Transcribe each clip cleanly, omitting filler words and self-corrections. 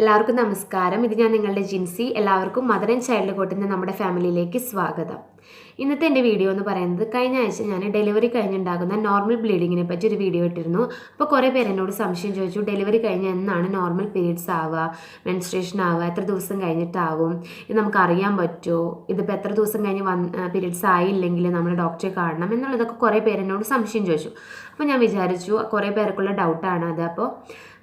എല്ലാവർക്കും നമസ്കാരം. ഇത് ഞാൻ നിങ്ങളുടെ ജിൻസി. എല്ലാവർക്കും മദർ ആൻഡ് ചൈൽഡ് കോട്ടിൻ്റെ നമ്മുടെ ഫാമിലിയിലേക്ക് സ്വാഗതം. ഇന്നത്തെ എൻ്റെ വീഡിയോ എന്ന് പറയുന്നത്, കഴിഞ്ഞ ആഴ്ച ഞാൻ ഡെലിവറി കഴിഞ്ഞുണ്ടാകുന്ന നോർമൽ ബ്ലീഡിങ്ങിനെ പറ്റി ഒരു വീഡിയോ ഇട്ടിരുന്നു. അപ്പോൾ കുറേ പേര് എന്നോട് സംശയം ചോദിച്ചു, ഡെലിവറി കഴിഞ്ഞ് എന്നാണ് നോർമൽ പീരീഡ്സ് ആവുക, മെൻസ്ട്രേഷൻ ആവുക, എത്ര ദിവസം കഴിഞ്ഞിട്ടാവും, ഇത് നമുക്ക് അറിയാൻ പറ്റുമോ, ഇതിപ്പോൾ എത്ര ദിവസം കഴിഞ്ഞ് പീരീഡ്സ് ആയില്ലെങ്കിൽ നമ്മൾ ഡോക്ടറെ കാണണം എന്നുള്ളതൊക്കെ കുറേ പേര് എന്നോട് സംശയം ചോദിച്ചു. അപ്പോൾ ഞാൻ വിചാരിച്ചു കുറേ പേർക്കുള്ള ഡൗട്ടാണ് അത്, അപ്പോൾ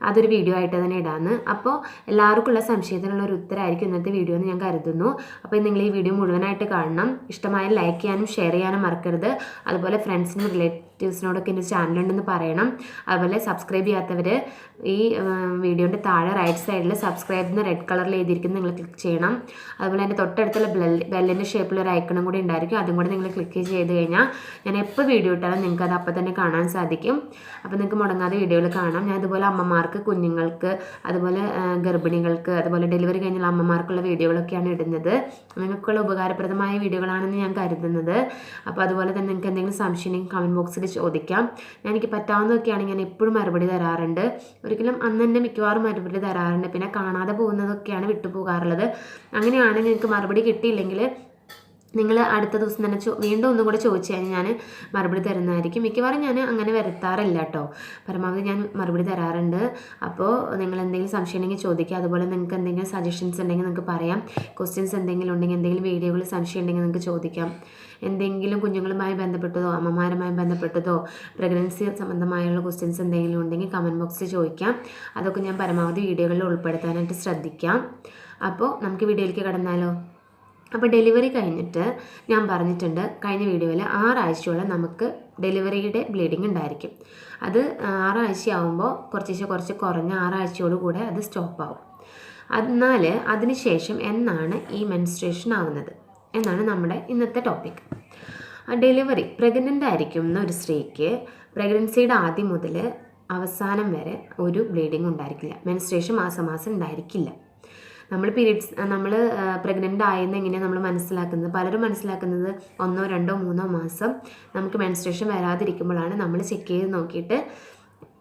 അതൊരു വീഡിയോ ആയിട്ട് തന്നെ ഇടാമെന്ന്. അപ്പോൾ എല്ലാവർക്കുള്ള സംശയത്തിനുള്ള ഒരു ഉത്തരമായിരിക്കും ഇന്നത്തെ വീഡിയോ എന്ന് ഞാൻ കരുതുന്നു. അപ്പോൾ നിങ്ങൾ ഈ വീഡിയോ മുഴുവനായിട്ട് കാണണം. ഇഷ്ടമായ ലൈക്ക് ചെയ്യാനും ഷെയർ ചെയ്യാനും മറക്കരുത്. അതുപോലെ ഫ്രണ്ട്സിനും റിലേറ്റീവ്സിനോടൊക്കെ എൻ്റെ ചാനലുണ്ടെന്ന് പറയണം. അതുപോലെ സബ്സ്ക്രൈബ് ചെയ്യാത്തവർ ഈ വീഡിയോൻ്റെ താഴെ റൈറ്റ് സൈഡിൽ സബ്സ്ക്രൈബ് എന്ന് റെഡ് കളറിൽ എഴുതിയിരിക്കുന്നത് നിങ്ങൾ ക്ലിക്ക് ചെയ്യണം. അതുപോലെ എൻ്റെ തൊട്ടടുത്തുള്ള ബെല്ലിൻ്റെ ഷേപ്പിലൊരു ഐക്കണും കൂടി ഉണ്ടായിരിക്കും, അതും കൂടി നിങ്ങൾ ക്ലിക്ക് ചെയ്ത് കഴിഞ്ഞാൽ ഞാൻ എപ്പോൾ വീഡിയോ ഇട്ടാലും നിങ്ങൾക്ക് അത് അപ്പോൾ തന്നെ കാണാൻ സാധിക്കും. അപ്പോൾ നിങ്ങൾക്ക് മുടങ്ങാതെ വീഡിയോകൾ കാണാം. ഞാൻ അതുപോലെ അമ്മമാർക്ക്, കുഞ്ഞുങ്ങൾക്ക്, അതുപോലെ ഗർഭിണികൾക്ക്, അതുപോലെ ഡെലിവറി കഴിഞ്ഞുള്ള അമ്മമാർക്കുള്ള വീഡിയോകളൊക്കെയാണ് ഇടുന്നത്. നിങ്ങൾക്കുള്ള ഉപകാരപ്രദമായ വീഡിയോകളാണെന്ന് ഞാൻ കരുതുന്നത്. അപ്പോൾ അതുപോലെ തന്നെ നിങ്ങൾക്ക് എന്തെങ്കിലും സംശയം ഉണ്ടെങ്കിൽ കമൻറ്റ് ബോക്സിൽ ചോദിക്കാം. എനിക്ക് പറ്റാവുന്നതൊക്കെയാണെങ്കിൽ ഞാൻ എപ്പോഴും മറുപടി തരാറുണ്ട്. ഒരിക്കലും അന്ന് തന്നെ മിക്കവാറും മറുപടി തരാറുണ്ട്. പിന്നെ കാണാതെ പോകുന്നതൊക്കെയാണ് വിട്ടുപോകാറുള്ളത്. അങ്ങനെയാണെങ്കിൽ നിങ്ങൾക്ക് മറുപടി കിട്ടിയില്ലെങ്കിൽ നിങ്ങൾ അടുത്ത ദിവസം തന്നെ വീണ്ടും ഒന്നും കൂടെ ചോദിച്ചു കഴിഞ്ഞാൽ ഞാൻ മറുപടി തരുന്നതായിരിക്കും. മിക്കവാറും ഞാൻ അങ്ങനെ വരുത്താറില്ല കേട്ടോ, പരമാവധി ഞാൻ മറുപടി തരാറുണ്ട്. അപ്പോൾ നിങ്ങൾ എന്തെങ്കിലും സംശയം ഉണ്ടെങ്കിൽ ചോദിക്കുക. അതുപോലെ നിങ്ങൾക്ക് എന്തെങ്കിലും സജഷൻസ് ഉണ്ടെങ്കിൽ നിങ്ങൾക്ക് പറയാം. ക്വസ്റ്റ്യൻസ് എന്തെങ്കിലും ഉണ്ടെങ്കിൽ, എന്തെങ്കിലും വീഡിയോകളിൽ സംശയം ഉണ്ടെങ്കിൽ നിങ്ങൾക്ക് ചോദിക്കാം. എന്തെങ്കിലും കുഞ്ഞുങ്ങളുമായി ബന്ധപ്പെട്ടതോ അമ്മമാരുമായി ബന്ധപ്പെട്ടതോ പ്രഗ്നൻസി സംബന്ധമായുള്ള ക്വസ്റ്റ്യൻസ് എന്തെങ്കിലും ഉണ്ടെങ്കിൽ കമൻറ്റ് ബോക്സിൽ ചോദിക്കാം. അതൊക്കെ ഞാൻ പരമാവധി വീഡിയോകളിൽ ഉൾപ്പെടുത്താനായിട്ട് ശ്രദ്ധിക്കാം. അപ്പോൾ നമുക്ക് വീഡിയോയിലേക്ക് കടന്നാലോ. അപ്പോൾ ഡെലിവറി കഴിഞ്ഞിട്ട് ഞാൻ പറഞ്ഞിട്ടുണ്ട് കഴിഞ്ഞ വീഡിയോയിൽ 6 ആഴ്ചയോളം നമുക്ക് ഡെലിവറിയുടെ ബ്ലീഡിങ് ഉണ്ടായിരിക്കും. അത് 6 ആഴ്ചയാവുമ്പോൾ കുറച്ച് കുറഞ്ഞ് 6 ആഴ്ചയോടുകൂടെ അത് സ്റ്റോപ്പ് ആവും. എന്നാൽ അതിനുശേഷം എന്നാണ് ഈ മെൻസ്ട്രേഷൻ ആവുന്നത് എന്നാണ് നമ്മുടെ ഇന്നത്തെ ടോപ്പിക്. ഡെലിവറി പ്രഗ്നൻ്റ് ആയിരിക്കുന്ന ഒരു സ്ത്രീക്ക് പ്രഗ്നൻസിയുടെ ആദ്യം മുതൽ അവസാനം വരെ ഒരു ബ്ലീഡിങ് ഉണ്ടായിരിക്കില്ല. മെൻസ്ട്രേഷൻ മാസം ഉണ്ടായിരിക്കില്ല. നമ്മൾ പ്രഗ്നൻ്റ് ആയെന്ന് എങ്ങനെയാണ് നമ്മൾ മനസ്സിലാക്കുന്നത്? പലരും മനസ്സിലാക്കുന്നത് 1, 2, 3 മാസം നമുക്ക് മെൻസ്ട്രേഷൻ വരാതിരിക്കുമ്പോഴാണ് നമ്മൾ ചെക്ക് ചെയ്ത് നോക്കിയിട്ട്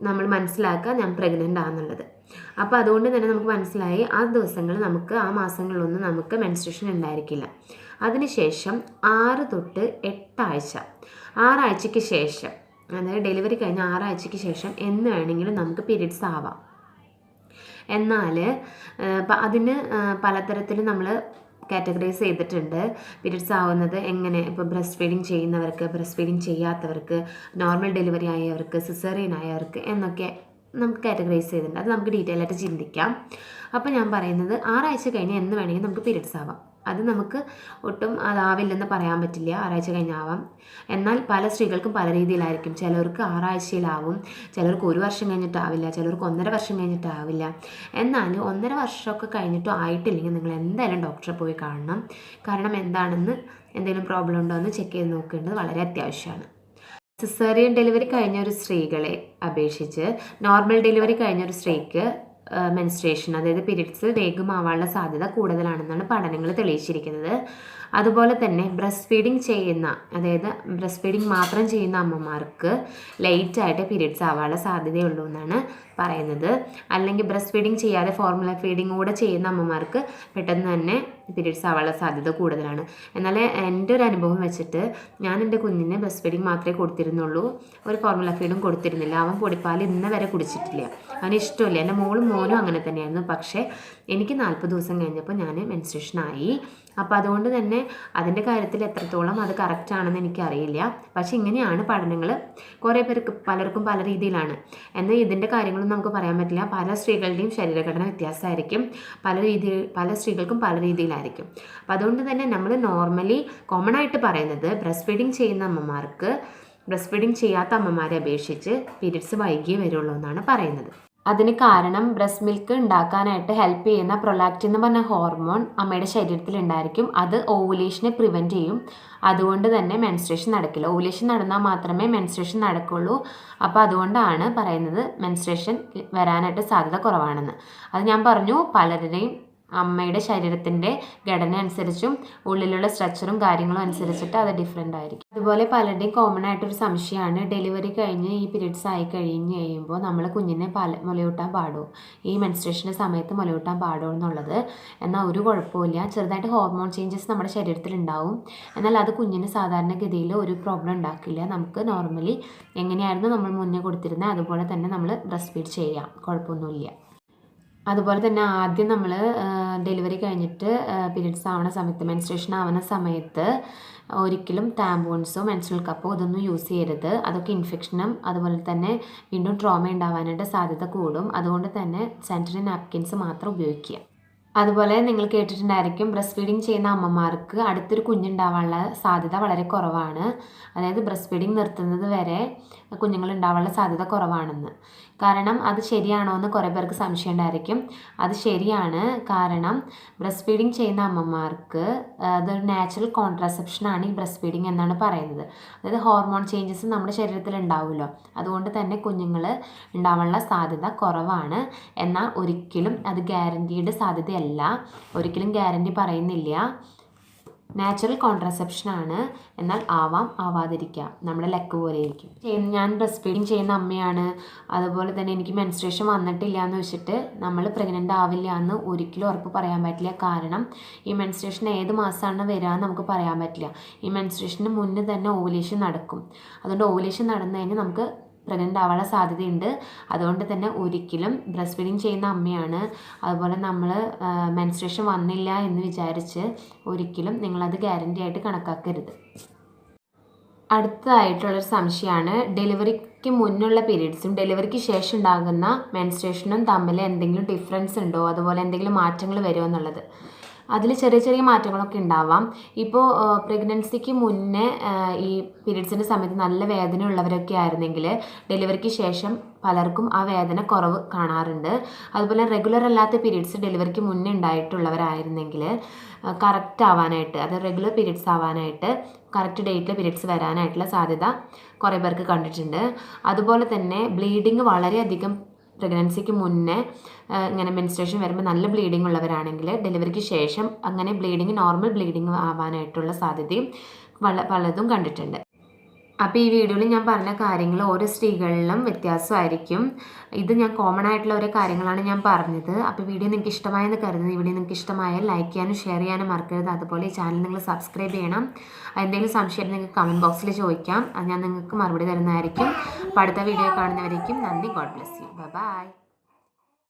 നമ്മൾ മനസ്സിലാക്കുക ഞാൻ പ്രഗ്നൻ്റ് ആണെന്നുള്ളത്. അപ്പോൾ അതുകൊണ്ട് തന്നെ നമുക്ക് മനസ്സിലായി ആ ദിവസങ്ങളിൽ ആ മാസങ്ങളിലൊന്നും നമുക്ക് മെൻസ്ട്രേഷൻ ഉണ്ടായിരിക്കില്ല. അതിനുശേഷം 6 തൊട്ട് 8 ആഴ്ച, 6 ആഴ്ചയ്ക്ക് ശേഷം, അതായത് ഡെലിവറി കഴിഞ്ഞ 6 ആഴ്ചയ്ക്ക് ശേഷം എന്ന് വേണമെങ്കിലും നമുക്ക് പീരീഡ്സ് ആവാം. എന്നാൽ അതിന് പലതരത്തിൽ നമ്മൾ കാറ്റഗറൈസ് ചെയ്തിട്ടുണ്ട്. പീരീഡ്സ് ആവുന്നത് എങ്ങനെ, ഇപ്പോൾ ബ്രസ്റ്റ് ഫീഡിങ് ചെയ്യുന്നവർക്ക്, ബ്രസ്റ്റ് ഫീഡിങ് ചെയ്യാത്തവർക്ക്, നോർമൽ ഡെലിവറി ആയവർക്ക്, സിസേറിയൻ ആയവർക്ക് എന്നൊക്കെ നമുക്ക് കാറ്റഗറൈസ് ചെയ്തിട്ടുണ്ട്. അത് നമുക്ക് ഡീറ്റെയിൽ ആയിട്ട് ചിന്തിക്കാം. അപ്പോൾ ഞാൻ പറയുന്നത് 6 ആഴ്ച കഴിഞ്ഞ് എന്ന് വേണമെങ്കിൽ നമുക്ക് പീരീഡ്സ് ആവാം. അത് നമുക്ക് ഒട്ടും അതാവില്ലെന്ന് പറയാൻ പറ്റില്ല, 6 ആഴ്ച കഴിഞ്ഞാവാം. എന്നാൽ പല സ്ത്രീകൾക്കും പല രീതിയിലായിരിക്കും. ചിലർക്ക് 6 ആഴ്ചയിലാവും, ചിലർക്ക് 1 വർഷം കഴിഞ്ഞിട്ടാവില്ല, ചിലർക്ക് 1.5 വർഷം കഴിഞ്ഞിട്ടാവില്ല. എന്നാൽ 1.5 വർഷമൊക്കെ കഴിഞ്ഞിട്ടും ആയിട്ടില്ലെങ്കിൽ നിങ്ങൾ എന്തായാലും ഡോക്ടറെ പോയി കാണണം. കാരണം എന്താണെന്ന്, എന്തെങ്കിലും പ്രോബ്ലം ഉണ്ടോ എന്ന് ചെക്ക് ചെയ്ത് നോക്കേണ്ടത് വളരെ അത്യാവശ്യമാണ്. സിസേറിയൻ ഡെലിവറി കഴിഞ്ഞ ഒരു സ്ത്രീകളെ അപേക്ഷിച്ച് നോർമൽ ഡെലിവറി കഴിഞ്ഞ ഒരു സ്ത്രീക്ക് മെൻസ്ട്രേഷൻ, അതായത് പീരീഡ്സ് വേഗമാവാനുള്ള സാധ്യത കൂടുതലാണെന്നാണ് പഠനങ്ങൾ തെളിയിച്ചിരിക്കുന്നത്. അതുപോലെ തന്നെ ബ്രസ്റ്റ് ഫീഡിങ് ചെയ്യുന്ന, അതായത് ബ്രസ്റ്റ് ഫീഡിങ് മാത്രം ചെയ്യുന്ന അമ്മമാർക്ക് ലേറ്റായിട്ട് പീരീഡ്സ് ആവാനുള്ള സാധ്യതയുള്ളൂ എന്നാണ് പറയുന്നത്. അല്ലെങ്കിൽ ബ്രസ്റ്റ് ഫീഡിങ് ചെയ്യാതെ ഫോർമുല ഫീഡിങ് കൂടെ ചെയ്യുന്ന അമ്മമാർക്ക് പെട്ടെന്ന് തന്നെ പീരീഡ്സ് ആവാനുള്ള സാധ്യത കൂടുതലാണ്. എന്നാൽ എൻ്റെ ഒരു അനുഭവം വെച്ചിട്ട് ഞാൻ എൻ്റെ കുഞ്ഞിന് ബ്രസ്റ്റ് ഫീഡിങ് മാത്രമേ കൊടുത്തിരുന്നുള്ളൂ, ഒരു ഫോർമുല ഫീഡും കൊടുത്തിരുന്നില്ല. അവൻ പൊടിപ്പാൽ ഇന്ന് വരെ കുടിച്ചിട്ടില്ല, അവന് ഇഷ്ടമില്ല. എൻ്റെ മോനും അങ്ങനെ തന്നെയായിരുന്നു. പക്ഷേ എനിക്ക് 40 ദിവസം കഴിഞ്ഞപ്പോൾ ഞാൻ മെൻസ്ട്രേഷൻ ആയി. അപ്പോൾ അതുകൊണ്ട് തന്നെ അതിൻ്റെ കാര്യത്തിൽ എത്രത്തോളം അത് കറക്റ്റ് ആണെന്ന് എനിക്കറിയില്ല. പക്ഷെ ഇങ്ങനെയാണ് പഠനങ്ങൾ. കുറേ പേർക്ക്, പലർക്കും പല രീതിയിലാണ്. എന്നാൽ ഇതിൻ്റെ കാര്യങ്ങളൊന്നും നമുക്ക് പറയാൻ പറ്റില്ല. പല സ്ത്രീകളുടെയും ശരീരഘടന വ്യത്യാസമായിരിക്കും, പല സ്ത്രീകൾക്കും പല രീതിയിലായിരിക്കും. അപ്പോൾ അതുകൊണ്ട് തന്നെ നമ്മൾ നോർമലി കോമൺ ആയിട്ട് പറയുന്നത് ബ്രസ്റ്റ് ഫീഡിങ് ചെയ്യുന്ന അമ്മമാർക്ക് ബ്രസ്റ്റ് ഫീഡിങ് ചെയ്യാത്ത അമ്മമാരെ അപേക്ഷിച്ച് പീരീഡ്സ് വൈകിയേ വരുള്ളൂ എന്നാണ് പറയുന്നത്. അതിന് കാരണം ബ്രസ്റ്റ് മിൽക്ക് ഉണ്ടാക്കാനായിട്ട് ഹെൽപ്പ് ചെയ്യുന്ന പ്രൊലാക്റ്റിൻ എന്ന് പറഞ്ഞ ഹോർമോൺ അമ്മയുടെ ശരീരത്തിൽ ഉണ്ടായിരിക്കും. അത് ഓവുലേഷനെ പ്രിവെൻറ്റ് ചെയ്യും. അതുകൊണ്ട് തന്നെ മെൻസ്ട്രേഷൻ നടക്കില്ല. ഓവുലേഷൻ നടന്നാൽ മാത്രമേ മെൻസ്ട്രേഷൻ നടക്കുള്ളൂ. അപ്പോൾ അതുകൊണ്ടാണ് പറയുന്നത് മെൻസ്ട്രേഷൻ വരാനായിട്ട് സാധ്യത കുറവാണെന്ന്. അത് ഞാൻ പറഞ്ഞു, പലരുടെയും അമ്മയുടെ ശരീരത്തിൻ്റെ ഘടന അനുസരിച്ചും ഉള്ളിലുള്ള സ്ട്രക്ചറും കാര്യങ്ങളും അനുസരിച്ചിട്ട് അത് ഡിഫറെൻ്റ് ആയിരിക്കും. അതുപോലെ പലരുടെയും കോമൺ ആയിട്ടൊരു സംശയമാണ്, ഡെലിവറി കഴിഞ്ഞ് ഈ പീരീഡ്സ് ആയി കഴിയുമ്പോൾ നമ്മൾ കുഞ്ഞിനെ മുലയൂട്ടാൻ പാടുമോ, ഈ മെൻസ്ട്രേഷൻ്റെ സമയത്ത് മുലയൂട്ടാൻ പാടുമോ എന്നുള്ളത്. എന്നാൽ ഒരു കുഴപ്പമില്ല. ചെറുതായിട്ട് ഹോർമോൺ ചേഞ്ചസ് നമ്മുടെ ശരീരത്തിൽ ഉണ്ടാവും. എന്നാൽ അത് കുഞ്ഞിന് സാധാരണഗതിയിൽ ഒരു പ്രോബ്ലം ഉണ്ടാക്കില്ല. നമുക്ക് നോർമലി എങ്ങനെയായിരുന്നു നമ്മൾ മുന്നേ കൊടുത്തിരുന്നത് അതുപോലെ തന്നെ നമ്മൾ ബ്രസ്റ്റ് ഫീഡ് ചെയ്യാം, കുഴപ്പമൊന്നുമില്ല. അതുപോലെ തന്നെ ആദ്യം നമ്മൾ ഡെലിവറി കഴിഞ്ഞിട്ട് പീരീഡ്സ് ആവുന്ന സമയത്ത്, മെൻസ്ട്രേഷൻ ആവുന്ന സമയത്ത് ഒരിക്കലും ടാമ്പോൺസോ മെൻസ്ട്രൽ കപ്പോ ഇതൊന്നും യൂസ് ചെയ്യരുത്. അതൊക്കെ ഇൻഫെക്ഷനും അതുപോലെ തന്നെ വീണ്ടും ട്രോമ ഉണ്ടാവാനായിട്ട് സാധ്യത കൂടും. അതുകൊണ്ട് തന്നെ സാനിറ്ററി നാപ്കിൻസ് മാത്രം ഉപയോഗിക്കുക. അതുപോലെ നിങ്ങൾ കേട്ടിട്ടുണ്ടായിരിക്കും, ബ്രസ്റ്റ് ഫീഡിങ് ചെയ്യുന്ന അമ്മമാർക്ക് അടുത്തൊരു കുഞ്ഞുണ്ടാവാനുള്ള സാധ്യത വളരെ കുറവാണ്. അതായത് ബ്രസ്റ്റ് ഫീഡിങ് നിർത്തുന്നത് വരെ കുഞ്ഞുങ്ങൾ ഉണ്ടാവാനുള്ള സാധ്യത കുറവാണെന്ന്. കാരണം അത് ശരിയാണോ എന്ന് കുറേ പേർക്ക് സംശയം ഉണ്ടായിരിക്കും. അത് ശരിയാണ്. കാരണം ബ്രസ്റ്റ് ഫീഡിങ് ചെയ്യുന്ന അമ്മമാർക്ക് അതൊരു നാച്ചുറൽ കോൺട്രാസെപ്ഷനാണ് ഈ ബ്രസ്റ്റ് ഫീഡിങ് എന്നാണ് പറയുന്നത്. അതായത് ഹോർമോൺ ചേഞ്ചസ് നമ്മുടെ ശരീരത്തിൽ ഉണ്ടാവുമല്ലോ, അതുകൊണ്ട് തന്നെ കുഞ്ഞുങ്ങൾ ഉണ്ടാവാനുള്ള സാധ്യത കുറവാണ്. എന്നാൽ ഒരിക്കലും അത് ഗ്യാരൻറ്റീഡ് സാധ്യതയല്ല, ഒരിക്കലും ഗ്യാരൻറ്റി പറയുന്നില്ല. നാച്ചുറൽ കോൺട്രാസെപ്ഷനാണ്. എന്നാൽ ആവാം, ആവാതിരിക്കാം, നമ്മുടെ ലക്ക് പോലെ ഇരിക്കും. ഞാൻ ബ്രസ്റ്റ് ഫീഡിങ് ചെയ്യുന്ന അമ്മയാണ്, അതുപോലെ തന്നെ എനിക്ക് മെൻസ്ട്രേഷൻ വന്നിട്ടില്ല എന്ന് വെച്ചിട്ട് നമ്മൾ പ്രഗ്നൻ്റ് ആവില്ല എന്ന് ഒരിക്കലും ഉറപ്പ് പറയാൻ പറ്റില്ല. കാരണം ഈ മെൻസ്ട്രേഷൻ ഏത് മാസമാണ് വരിക എന്ന് നമുക്ക് പറയാൻ പറ്റില്ല. ഈ മെൻസ്ട്രേഷന് മുന്നേ തന്നെ ഓവുലേഷൻ നടക്കും. അതുകൊണ്ട് ഓവുലേഷൻ നടന്നു കഴിഞ്ഞാൽ നമുക്ക് പ്രഗ്നൻ്റ് ആവാനുള്ള സാധ്യതയുണ്ട്. അതുകൊണ്ട് തന്നെ ഒരിക്കലും ബ്രസ്റ്റ് ഫീഡിങ് ചെയ്യുന്ന അമ്മയാണ്, അതുപോലെ നമ്മൾ മെൻസ്ട്രേഷൻ വന്നില്ല എന്ന് വിചാരിച്ച് ഒരിക്കലും നിങ്ങളത് ഗ്യാരൻറ്റി ആയിട്ട് കണക്കാക്കരുത്. അടുത്തതായിട്ടുള്ളൊരു സംശയമാണ്, ഡെലിവറിക്ക് മുന്നുള്ള പീരീഡ്സും ഡെലിവറിക്ക് ശേഷം ഉണ്ടാകുന്ന മെൻസ്ട്രേഷനും തമ്മിൽ എന്തെങ്കിലും ഡിഫറൻസ് ഉണ്ടോ, അതുപോലെ എന്തെങ്കിലും മാറ്റങ്ങൾ വരുമോ എന്നുള്ളത്. അതിൽ ചെറിയ ചെറിയ മാറ്റങ്ങളൊക്കെ ഉണ്ടാവാം. ഇപ്പോൾ പ്രഗ്നൻസിക്ക് മുന്നേ ഈ പീരീഡ്സിൻ്റെ സമയത്ത് നല്ല വേദന ഉള്ളവരൊക്കെ ആയിരുന്നെങ്കിൽ ഡെലിവറിക്ക് ശേഷം പലർക്കും ആ വേദന കുറവ് കാണാറുണ്ട്. അതുപോലെ റെഗുലർ അല്ലാത്ത പീരീഡ്സ് ഡെലിവറിക്ക് മുന്നേ ഉണ്ടായിട്ടുള്ളവരായിരുന്നെങ്കിൽ കറക്റ്റ് ആവാനായിട്ട്, അത് റെഗുലർ പീരീഡ്സ് ആവാനായിട്ട് കറക്റ്റ് ഡേറ്റിൽ പീരീഡ്സ് വരാനായിട്ടുള്ള സാധ്യത കുറേ പേർക്ക് കണ്ടിട്ടുണ്ട്. അതുപോലെ തന്നെ ബ്ലീഡിങ് വളരെയധികം പ്രഗ്നൻസിക്ക് മുന്നേ ഇങ്ങനെ മെൻസ്ട്രേഷൻ വരുമ്പോൾ നല്ല ബ്ലീഡിങ് ഉള്ളവരാണെങ്കിൽ ഡെലിവറിക്ക് ശേഷം അങ്ങനെ ബ്ലീഡിങ് നോർമൽ ബ്ലീഡിങ് ആവാനായിട്ടുള്ള സാധ്യതയും പലതും കണ്ടിട്ടുണ്ട്. അപ്പോൾ ഈ വീഡിയോയിൽ ഞാൻ പറഞ്ഞ കാര്യങ്ങൾ ഓരോ സ്ത്രീകളിലും വ്യത്യാസമായിരിക്കും. ഇത് ഞാൻ കോമൺ ആയിട്ടുള്ള ഓരോ കാര്യങ്ങളാണ് ഞാൻ പറഞ്ഞത്. അപ്പോൾ വീഡിയോ നിങ്ങൾക്ക് ഇഷ്ടമായെന്ന് കരുതുന്നു. ഈ വീഡിയോ നിങ്ങൾക്ക് ഇഷ്ടമായാൽ ലൈക്ക് ചെയ്യാനും ഷെയർ ചെയ്യാനും മറക്കരുത്. അതുപോലെ ഈ ചാനൽ നിങ്ങൾ സബ്സ്ക്രൈബ് ചെയ്യണം. എന്തെങ്കിലും സംശയം നിങ്ങൾക്ക് കമൻറ്റ് ബോക്സിൽ ചോദിക്കാം, അത് ഞാൻ നിങ്ങൾക്ക് മറുപടി തരുന്നതായിരിക്കും. അപ്പോൾ അടുത്ത വീഡിയോ കാണുന്നവരേക്കും നന്ദി. God bless you. ബൈ.